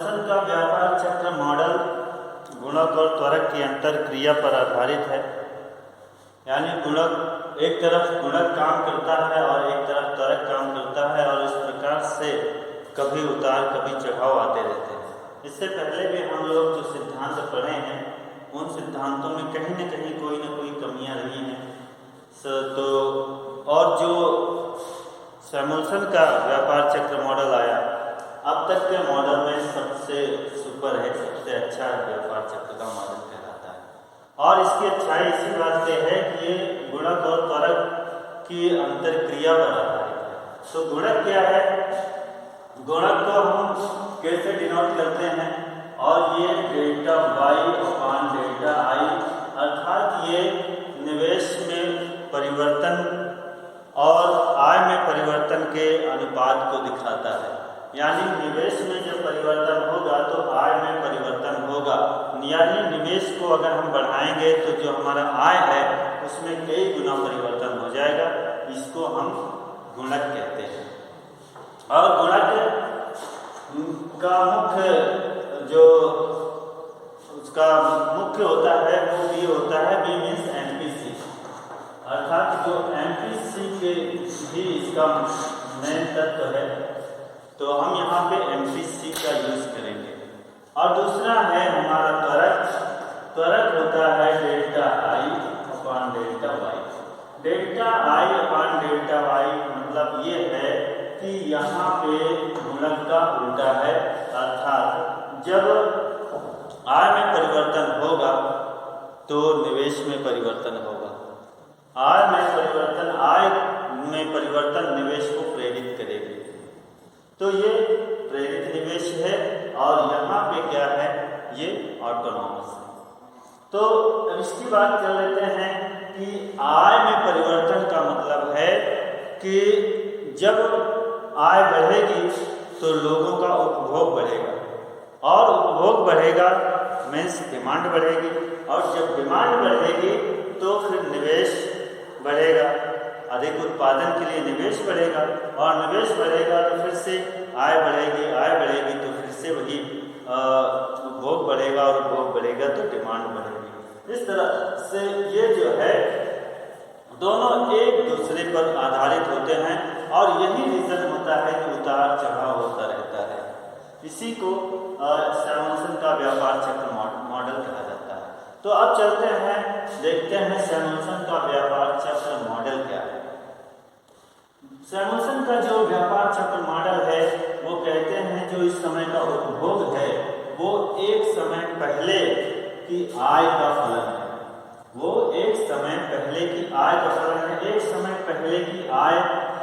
का व्यापार चक्र मॉडल गुणक और त्वरक की अंतर क्रिया पर आधारित है। यानी गुणक एक तरफ गुणक काम करता है और एक तरफ त्वरक काम करता है और इस प्रकार से कभी उतार कभी चढ़ाव आते रहते हैं। इससे पहले भी हम लोग जो सिद्धांत पढ़े हैं उन सिद्धांतों में कहीं न कहीं कोई न कोई कमियां रही हैं। तो और जो सैमुअल्सन का व्यापार चक्र मॉडल आया अब तक के मॉडल में सबसे सुपर है, सबसे अच्छा व्यापार चक्र का मॉडल कहलाता है। और इसकी अच्छाई इसी बात से है कि ये गुणक और त्वरक की अंतर क्रिया पर आधारित है। तो गुणक क्या है? गुणक को हम कैसे डिनोट करते हैं? और ये delta Y upon delta I, अर्थात ये निवेश में परिवर्तन और आय में परिवर्तन के अनुपात को दिखाता है। यानी निवेश में जब परिवर्तन होगा तो आय में परिवर्तन होगा। यानी निवेश को अगर हम बढ़ाएंगे तो जो हमारा आय है उसमें कई गुना परिवर्तन हो जाएगा। इसको हम गुणक कहते हैं। और गुणक का मुख्य जो उसका मुख्य होता है वो भी होता है बी मीन्स एमपीसी, अर्थात जो एमपीसी के भी इसका मेन तत्व है। तो हम यहाँ पे एमपीसी का यूज करेंगे। और दूसरा है हमारा त्वरक। त्वरक होता है delta I upon delta Y. Delta I upon delta Y मतलब ये है कि यहाँ पे गुणक का उल्टा है, अर्थात जब आय में परिवर्तन होगा तो निवेश में परिवर्तन होगा। आय में परिवर्तन निवेश को प्रेरित करेगी। तो ये प्रेरित निवेश है और यहाँ पे क्या है, ये ऑटोनॉमस है। तो अब इसकी बात कर लेते हैं कि आय में परिवर्तन का मतलब है कि जब आय बढ़ेगी तो लोगों का उपभोग बढ़ेगा और उपभोग बढ़ेगा मीन्स डिमांड बढ़ेगी, और जब डिमांड बढ़ेगी तो फिर निवेश बढ़ेगा। अधिक उत्पादन के लिए निवेश बढ़ेगा और निवेश बढ़ेगा तो फिर से आय बढ़ेगी, आय बढ़ेगी तो फिर से वही उपभोग बढ़ेगा और उपभोग बढ़ेगा तो डिमांड बढ़ेगी। इस तरह से ये जो है दोनों एक दूसरे पर आधारित होते हैं और यही रीजन होता है कि उतार चढ़ाव होता रहता है। इसी को सैमुअल्सन का व्यापार चक्र मॉडल कहा जाता है। तो अब चलते हैं, देखते हैं सैमुअल्सन का व्यापार चक्र मॉडल क्या है। सैमुअल्सन का जो व्यापार चक्र मॉडल है वो कहते हैं जो इस समय का उपभोग है वो एक समय पहले की आय का फलन है। वो एक समय पहले की आय का फलन है। एक समय पहले की आय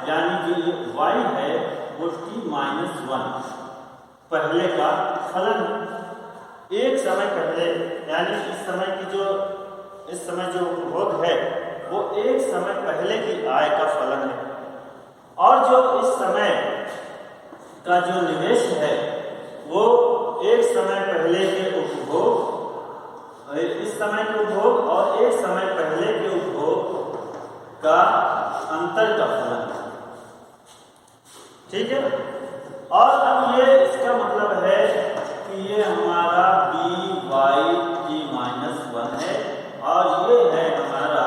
यानी जो ये y है वो t-1 पहले का फलन है। एक समय पहले यानी इस समय जो उपभोग है वो एक समय पहले की आय का फलन है। और जो इस समय का जो निवेश है वो एक समय पहले के उपभोग, इस समय के उपभोग और एक समय पहले के उपभोग का अंतर का फलन है। ठीक है। और अब ये इसका मतलब है कि ये हमारा b/t-1 है और ये है हमारा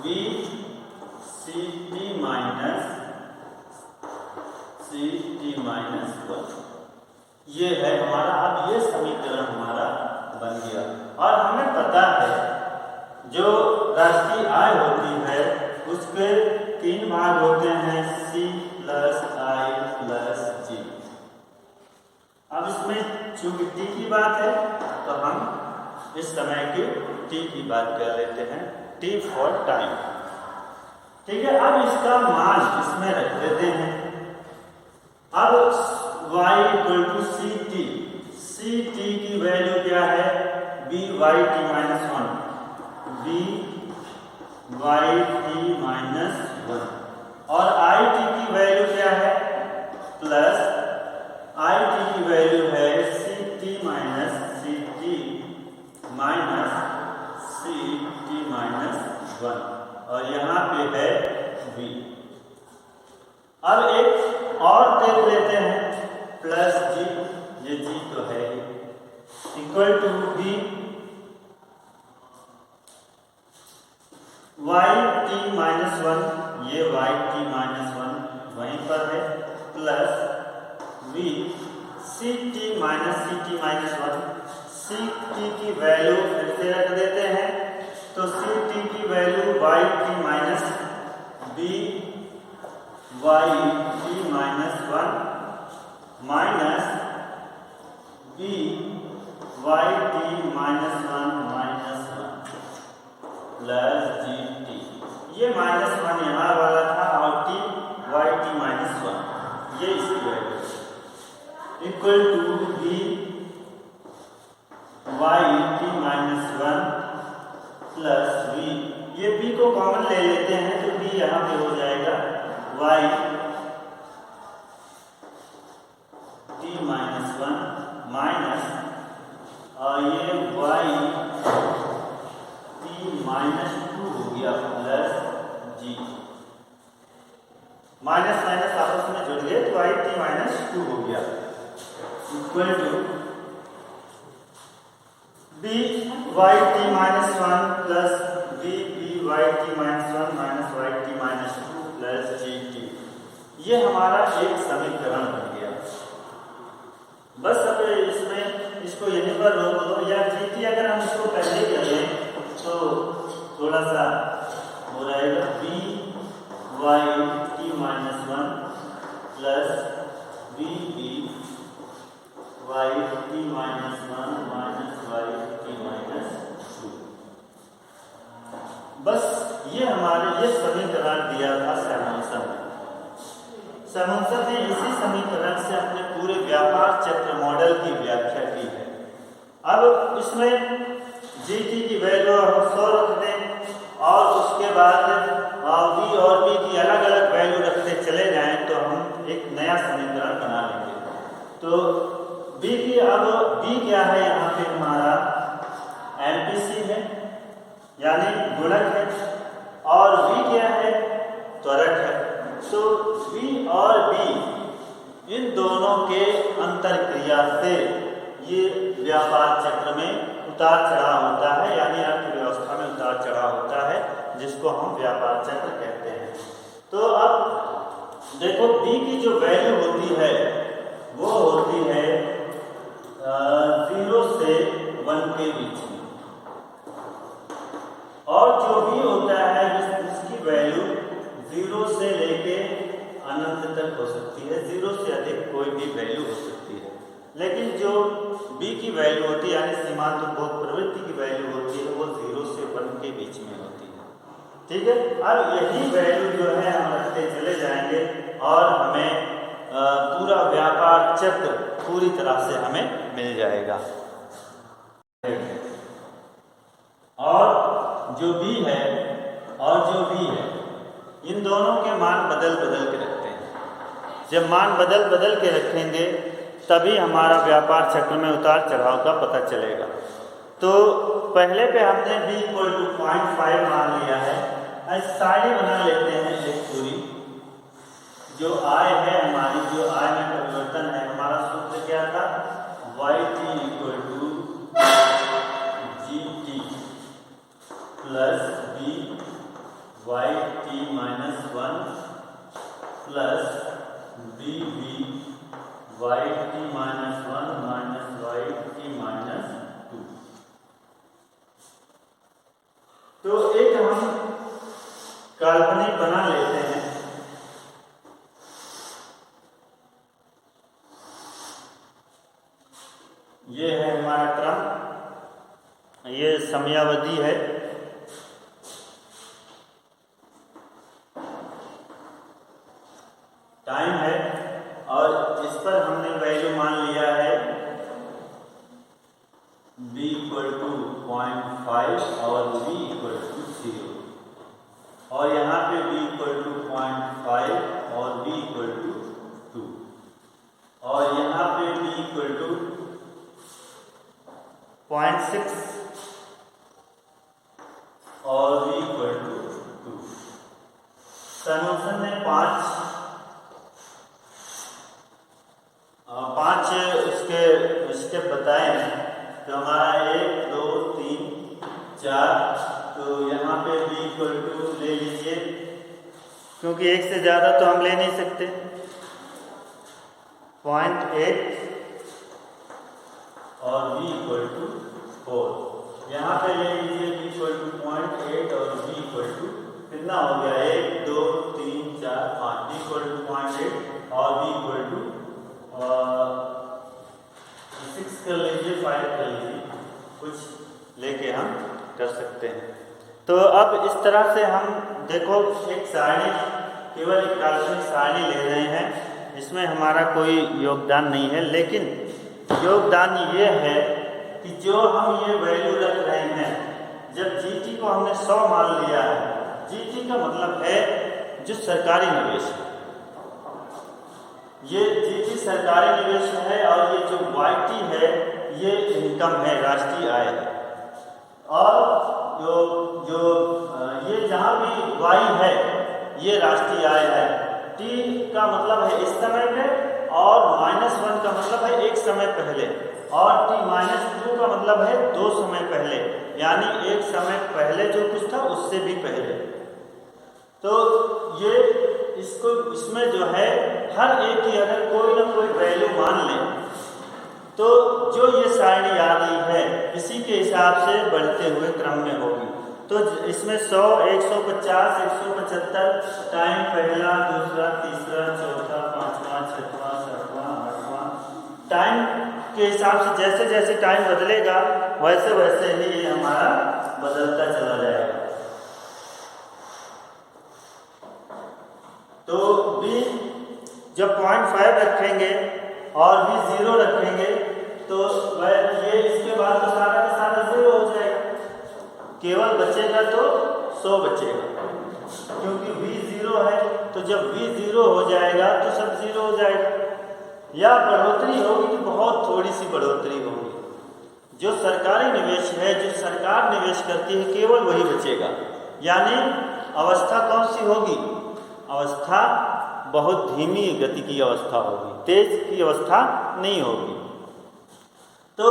v/c/t-1। ये है हमारा, अब ये समीकरण हमारा बन गया। और हमें पता है जो राष्ट्रीय आय होती है उसके 3 भाग होते हैं, C plus I plus G। अब इसमें चूंकि T की बात है तो हम इस समय की T की बात कर लेते हैं, T फॉर टाइम। ठीक है। अब इसका मान इसमें रख देते हैं। अब y = ct, ct की वैल्यू क्या है, b/t-1, b/t-1। और it की वैल्यू क्या है, प्लस it की वैल्यू है ct-1 और यहाँ पे है v। अब एक और देख लेते हैं, प्लस प्लस जी, ये जी तो है ही, equal to B Y T minus one, ये वाई टी माइनस वन वहीं पर है, plus V C T minus one, C T की वैल्यू फिर से रख देते हैं, तो सी टी की value Y T minus B Y T minus one minus B Y T minus one plus G T, ये माइनस वन यहाँ वाला था और T Y T minus one, ये इसकी value equal to B Y T minus one plus V, ये B को common ले लेते हैं तो बी यहाँ पे हो जाएगा Y T minus one minus और ये वाई माइनस टू हो गया प्लस जी, माइनस माइनस आपस में जुड़ गए तो आई टी माइनस टू हो गया equal to B Y T minus one plus B Y T minus one minus Y T minus two plus G T, ये हमारा एक समीकरण बन गया। बस अब इसमें इसको यहीं पर रोक दो, या जी टी अगर हम इसको पहले कर लें तो थोड़ा सा हो जाएगा B Y T minus one plus B Y T minus one minus Y T minus two. बस ये हमारे ये समीकरण दिया था सैमुअलसन ने। सैमुअलसन ने इसी समीकरण से अपने पूरे व्यापार चक्र मॉडल की व्याख्या की है। अब इसमें जी टी की वैल्यू हम 100 रख दें और उसके बाद बी और बी की अलग अलग वैल्यू रखते चले जाएं तो हम एक नया समीकरण बना लेंगे। तो बी की, अब बी क्या है यहाँ पे हमारा एमपीसी है यानी गुणक है, और वी क्या है त्वरक है। तो बी और बी इन दोनों के अंतर क्रिया से ये व्यापार चक्र में उतार चढ़ाव होता है, यानी अर्थव्यवस्था में उतार चढ़ाव होता है, जिसको हम व्यापार चक्र कहते हैं। तो अब देखो बी की जो वैल्यू होती है वो होती है 0 से 1 के बीच में, और जो भी होता है उसकी वैल्यू 0 से लेके अनंत तक हो सकती है, 0 से अधिक कोई भी वैल्यू हो सकती है। लेकिन जो बी की वैल्यू होती है यानी सीमांत उपभोग प्रवृत्ति की वैल्यू होती है वो 0 से 1 के बीच में होती है। ठीक है, अब यही वैल्यू जो है हम रखते चले जाएंगे और हमें पूरा व्यापार चक्र पूरी तरह से हमें मिल जाएगा। और जो बी है इन दोनों के मान बदल बदल के रखते हैं। जब मान बदल बदल के रखेंगे तभी हमारा व्यापार चक्र में उतार चढ़ाव का पता चलेगा। तो पहले पे हमने b इक्वल टू 0.5 मान लिया है। ऐसे साइड बना लेते हैं एक पूरी, जो आय है हमारी, जो आय में परिवर्तन है, हमारा सूत्र क्या था Y T equal to G T plus B Y T minus one plus B Y T minus one minus Y T minus two. तो एक हम काल्पनिक बना लेते हैं। ये है हमारा क्रम, ये समयावधि है। टाइम है और इस पर हमने वैल्यू मान लिया है b इक्वल टू 0.5 और v इक्वल टू 0, और यहाँ पे b इक्वल टू 0.5 और v इक्वल टू 2, और यहाँ पे b इक्वल टू 0.6 और v इक्वल टू 2। सैमुअलसन ने पांच स्टेप बताए हैं, तो हमारा 1 2 3 4, तो यहाँ पे b इक्वल टू ले लीजिए, क्योंकि एक से ज़्यादा तो हम ले नहीं सकते, 0.8 और b इक्वल टू 4। यहाँ पे ले लीजिए b इक्वल टू 0.8 और b इक्वल टू कितना हो गया, 1 2 3 4 5, b इक्वल टू 0.8 और b इक्वल टू 6 कर लीजिए, 5 कर लीजिए, कुछ लेके हम कर सकते हैं। तो अब इस तरह से हम देखो एक सारणी, केवल एक काल्पनिक सारणी ले रहे हैं, इसमें हमारा कोई योगदान नहीं है, लेकिन योगदान ये है कि जो हम ये वैल्यू रख रहे हैं, जब जीटी को हमने 100 मान लिया है, जीटी का मतलब है जो सरकारी निवेश है, ये जीटी सरकारी निवेश है, और ये जो वाईटी है ये इनकम है, राष्ट्रीय आय है, और जो ये जहाँ भी वाई है ये राष्ट्रीय आय है। टी का मतलब है इस समय पे, और -1 का मतलब है एक समय पहले, और t-2 का मतलब है 2 समय पहले, यानी एक समय पहले जो कुछ था उससे भी पहले। तो ये इसको इसमें जो है हर एक की अगर कोई ना कोई वैल्यू मान लें, तो जो ये सारणी आ रही है इसी के हिसाब से बढ़ते हुए क्रम में होगी। तो इसमें 100 150 175 टाइम पहला, दूसरा, तीसरा, चौथा, पांचवा, छठवां, सातवां, आठवां, टाइम के हिसाब से जैसे जैसे टाइम बदलेगा वैसे वैसे ही ये हमारा बदलता चला जाएगा। तो b जब 0.5 रखेंगे और b 0 रखेंगे, तो वह ये इसके बाद तो सारा का सारा 0 हो जाएगा, केवल बचेगा तो 100 बचेगा, क्योंकि b 0 है, तो जब b 0 हो जाएगा तो सब 0 हो जाएगा, या बढ़ोतरी होगी तो बहुत थोड़ी सी बढ़ोतरी होगी। जो सरकारी निवेश है, जो सरकार निवेश करती है, केवल वही बचेगा, यानी अवस्था कौन सी होगी, अवस्था बहुत धीमी गति की अवस्था होगी, तेज की अवस्था नहीं होगी। तो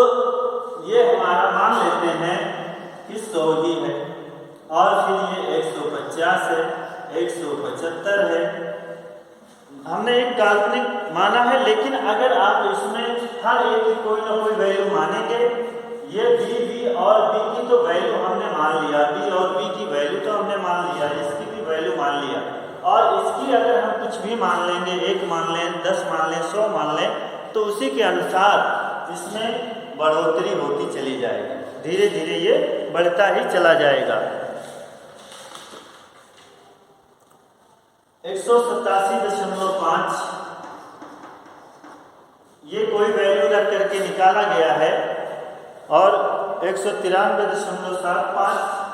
ये हमारा मान लेते हैं कि 100 ही है, और फिर ये 150 है, 175 है, हमने एक काल्पनिक माना है, लेकिन अगर आप इसमें हर एक की कोई ना कोई वैल्यू मानेंगे, ये बी और बी की तो वैल्यू हमने मान लिया, बी और बी की वैल्यू तो हमने मान लिया, इसकी भी वैल्यू मान लिया, और इसकी अगर हम कुछ भी मान लेंगे, 1 मान लें, 10 मान लें, 100 मान लें, तो उसी के अनुसार इसमें बढ़ोतरी होती चली जाएगी, धीरे धीरे ये बढ़ता ही चला जाएगा। 187.5 ये कोई वैल्यू रख करके निकाला गया है, और 193.75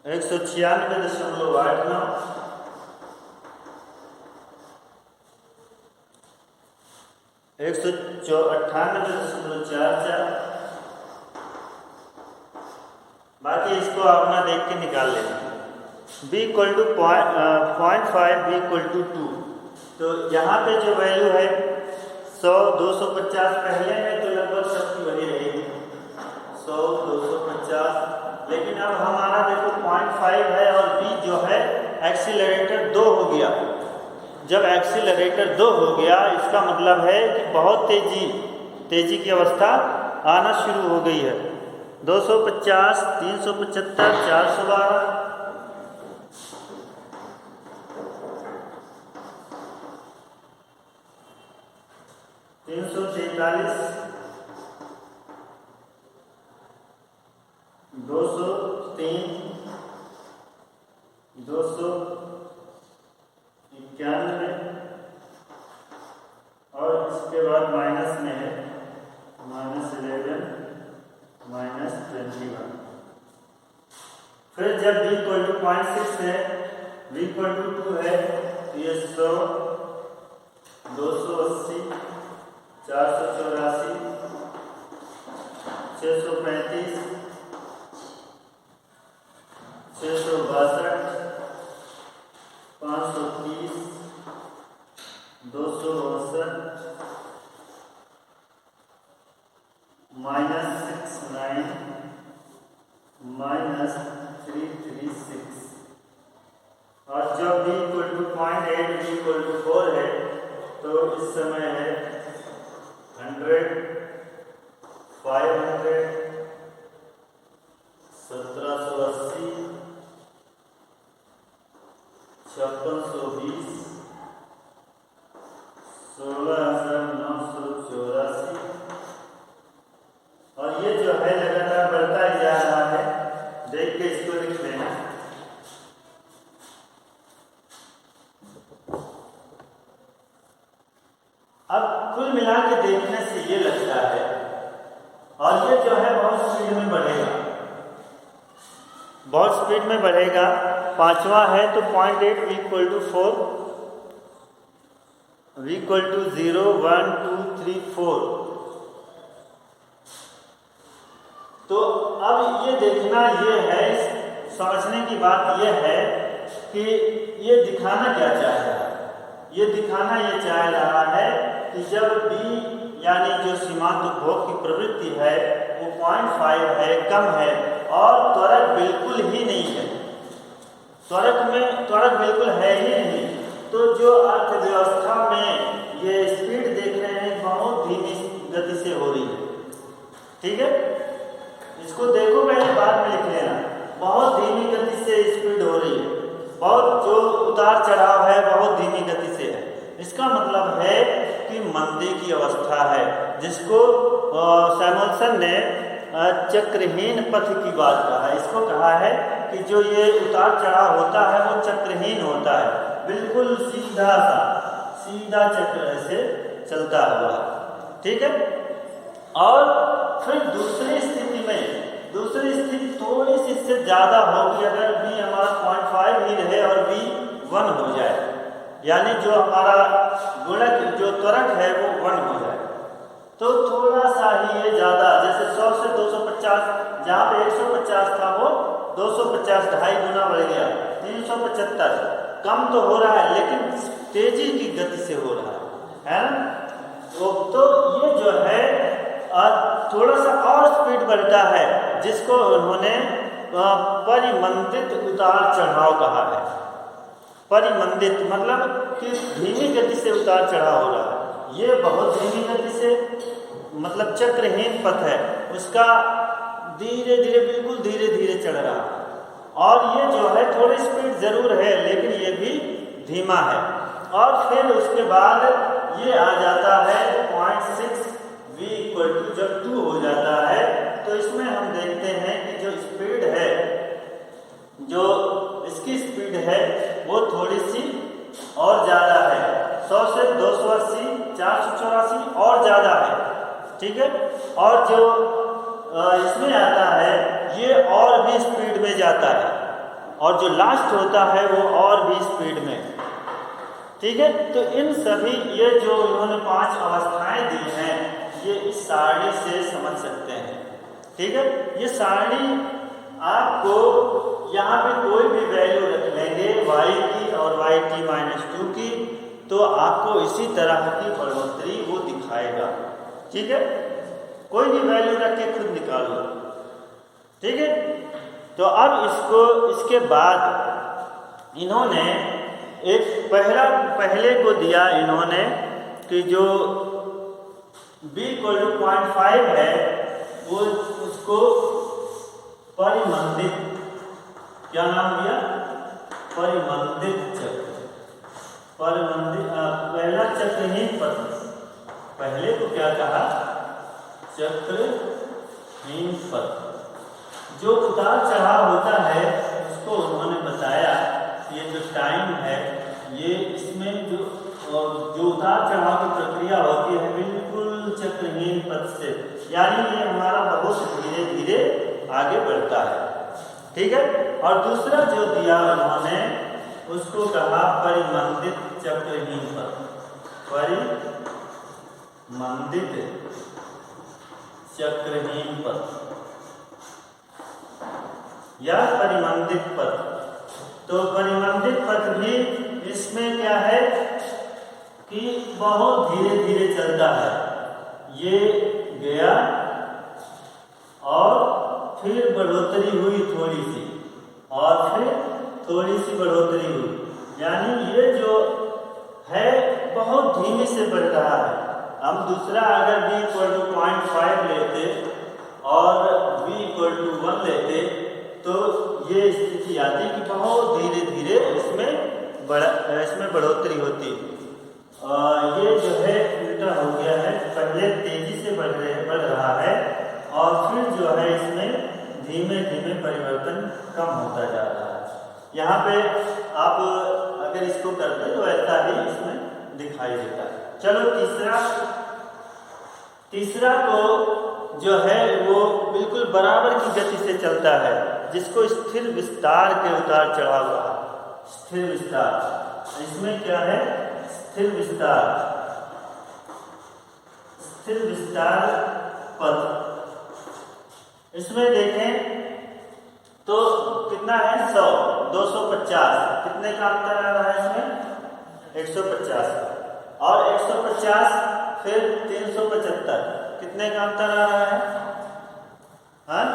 196.89 198.44, बाकी इसको अपना देख के निकाल लेना। b equal to 0.5, b equal to 2, तो यहाँ पे जो वैल्यू है 100 250 पहले में तो लगभग सबकी वही रहेगी, 100 250, लेकिन अब हमारा देखो 0.5 है, और b जो है एक्सीलरेटर 2 हो गया। जब एक्सीलरेटर 2 हो गया, इसका मतलब है कि बहुत तेजी की अवस्था आना शुरू हो गई है। 250, 375, 412, 343, 203, 291, और इसके बाद माइनस में है -11, -21। फिर जब b इक्वल टू 0.6 है, b इक्वल टू 2 है, तो ये 100, 280, 484, 635, 662, 530, तो इस समय है 100, 500, 1780, 5620, 16,984, और ये जो है लगातार बढ़ता ही जा रहा है। देख के इसको लिख लेना। अब कुल मिला के देखने से ये लगता है, और ये जो है बहुत स्पीड में बढ़ेगा, बहुत स्पीड में बढ़ेगा। पांचवा है तो 0.8 v = 4, v = 0, 1, 2, 3, 4। तो अब ये देखना ये है, समझने की बात ये है कि ये दिखाना क्या चाह रहा है। ये दिखाना ये चाह रहा है कि जब b यानी जो सीमांत उपभोग की प्रवृत्ति है वो 0.5 है, कम है, और त्वरक बिल्कुल ही नहीं है, त्वरक बिल्कुल है ही नहीं, तो जो अर्थव्यवस्था में ये स्पीड देख रहे हैं बहुत धीमी गति से हो रही है। ठीक है, इसको देखो, पहले बाद में लिख लेना। बहुत धीमी गति से स्पीड हो रही है, बहुत जो उतार चढ़ाव है बहुत धीमी गति से है। इसका मतलब है कि मंदी की अवस्था है, जिसको सैमुअलसन ने चक्रहीन पथ की बात कहा। इसको कहा है कि जो ये उतार चढ़ाव होता है वो चक्रहीन होता है, बिल्कुल सीधा चक्र ऐसे चलता हुआ। ठीक है, और फिर दूसरी स्थिति थोड़ी सी इससे ज़्यादा होगी, अगर b हमारा 0.5 ही रहे और b 1 हो जाए, यानी जो हमारा गुणक जो त्वरक है वो 1 हो जाए, तो थोड़ा सा ही ये ज़्यादा, जैसे 100 से 250, जहाँ पे 150 था वो 250, 2.5 गुना बढ़ गया, 375। कम तो हो रहा है लेकिन तेजी की गति से हो रहा है ना। तो ये जो है थोड़ा सा और स्पीड बढ़ता है, जिसको उन्होंने परिमंदित उतार चढ़ाव कहा है। परिमंदित मतलब कि धीमी गति से उतार चढ़ाव हो रहा है, ये बहुत धीमी गति से, मतलब चक्रहीन पथ है, उसका धीरे धीरे, बिल्कुल धीरे धीरे चढ़ रहा है। और ये जो है थोड़ी स्पीड जरूर है लेकिन ये भी धीमा है। और फिर उसके बाद ये आ जाता है 0.6 v = जब 2 हो जाता है, तो इसमें हम देखते हैं कि जो स्पीड है, जो इसकी स्पीड है वो थोड़ी सी और ज़्यादा है, 100 से 280, 484 और ज़्यादा है। ठीक है, और जो इसमें आता है ये और भी स्पीड में जाता है, और जो लास्ट होता है वो और भी स्पीड में। ठीक है, तो इन सभी ये जो इन्होंने 5 अवस्थाएं दी हैं, ये इस सारणी से समझ सकते हैं। ठीक है, ये सारणी आपको यहाँ पे कोई भी वैल्यू रख लेंगे y की और yt-2 की, तो आपको इसी तरह की बढ़ोतरी वो दिखाएगा। ठीक है, कोई भी वैल्यू रख के खुद निकाल लो। ठीक है, तो अब इसके बाद इन्होंने एक पहले को दिया इन्होंने कि जो b = 0.5 है वो उसको परिमंदित, क्या नाम दिया, परिमंदित चक्र, परिमंदित पहला चक्रहीन पथ, पहले को क्या कहा, चक्रहीन पथ। जो उतार चढ़ाव होता है उसको उन्होंने बताया ये जो टाइम है, ये इसमें जो उतार चढ़ाव की प्रक्रिया होती है बिल्कुल चक्रहीन पथ से, यानी ये हमारा बहुत धीरे धीरे आगे बढ़ता है। ठीक है, और दूसरा जो दिया उन्होंने उसको कहा परिमंदित चक्रहीन पथ, परिमंदित चक्रहीन पथ या परिमंदित पथ। तो परिमंदित पथ भी इसमें क्या है कि बहुत धीरे धीरे चलता है, ये गया और फिर बढ़ोतरी हुई थोड़ी सी, और फिर थोड़ी सी बढ़ोतरी हुई, यानी ये जो है बहुत धीमे से बढ़ रहा है। हम दूसरा अगर b = 0.5 लेते और v = 1 लेते तो ये स्थिति आती कि बहुत धीरे धीरे इसमें बढ़ोतरी होती। ये जो है उल्टा हो गया है, पहले तेजी से बढ़ रहा है और फिर जो है इसमें धीमे धीमे परिवर्तन कम होता जा रहा है। यहाँ पे आप अगर इसको करते तो ऐसा ही इसमें दिखाई देता है। चलो तीसरा को जो है वो बिल्कुल बराबर की गति से चलता है, जिसको स्थिर विस्तार के उतार चढ़ाव कहा। स्थिर विस्तार, इसमें क्या है? स्थिर विस्तार पथ। इसमें देखें तो कितना है? 100, 250, कितने का अंतर आ रहा है इसमें? 150 और 150 फिर 375, कितने का अंतर आ रहा है? हाँ,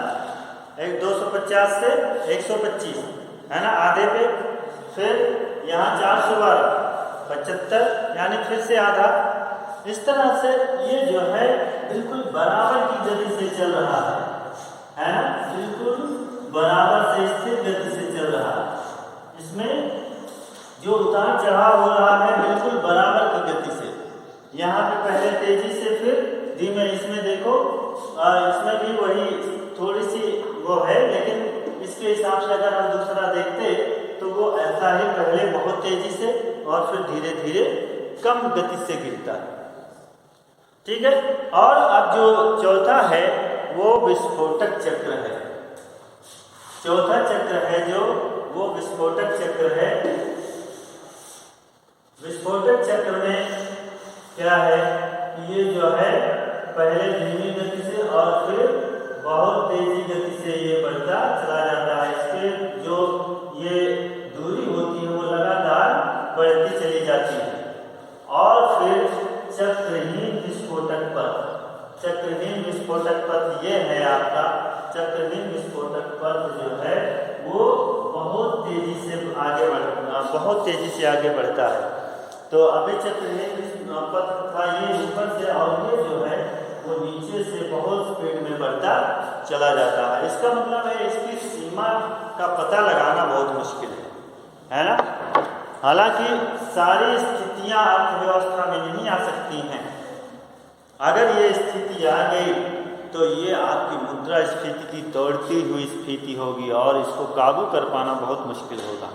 250 से 125 है ना, आधे पे। फिर यहाँ 412, 75, यानी फिर से आधा। इस तरह से ये जो है बिल्कुल बराबर की गति से चल रहा है ना, बिल्कुल बराबर से स्थिर गति से चल रहा है। इसमें जो उतार चढ़ाव हो रहा है बिल्कुल बराबर की गति से। यहाँ पे पहले तेजी से फिर धीमे। इसमें देखो इसमें भी वही थोड़ी सी वो है, लेकिन इसके हिसाब से अगर हम दूसरा देखते तो वो ऐसा ही पहले बहुत तेजी से और फिर धीरे धीरे कम गति से गिरता है। ठीक है। और अब जो चौथा है वो विस्फोटक चक्र है। चौथा चक्र है जो वो विस्फोटक चक्र है। विस्फोटक चक्र में क्या है? ये जो है पहले धीमी गति से और फिर बहुत तेजी गति से ये बढ़ता चला जाता है। इसके जो ये दूरी होती है वो लगातार बढ़ती चली जाती है। और फिर चक्रहीन विस्फोटक पथ। चक्रहीन विस्फोटक पथ ये है आपका। चक्रहीन विस्फोटक पथ जो है वो बहुत तेजी से आगे बढ़ता है। तो अभी चक्रहीन पथ था ये ऊपर से, और ये जो है वो नीचे से बहुत स्पीड में बढ़ता चला जाता है। इसका मतलब है इसकी सीमा का पता लगाना बहुत मुश्किल है ना। हालांकि सारी स्थितियां अर्थव्यवस्था में नहीं आ सकती हैं। अगर ये स्थिति आ गई तो ये आपकी मुद्रास्फीति की दौड़ती हुई स्फीति होगी और इसको काबू कर पाना बहुत मुश्किल होगा।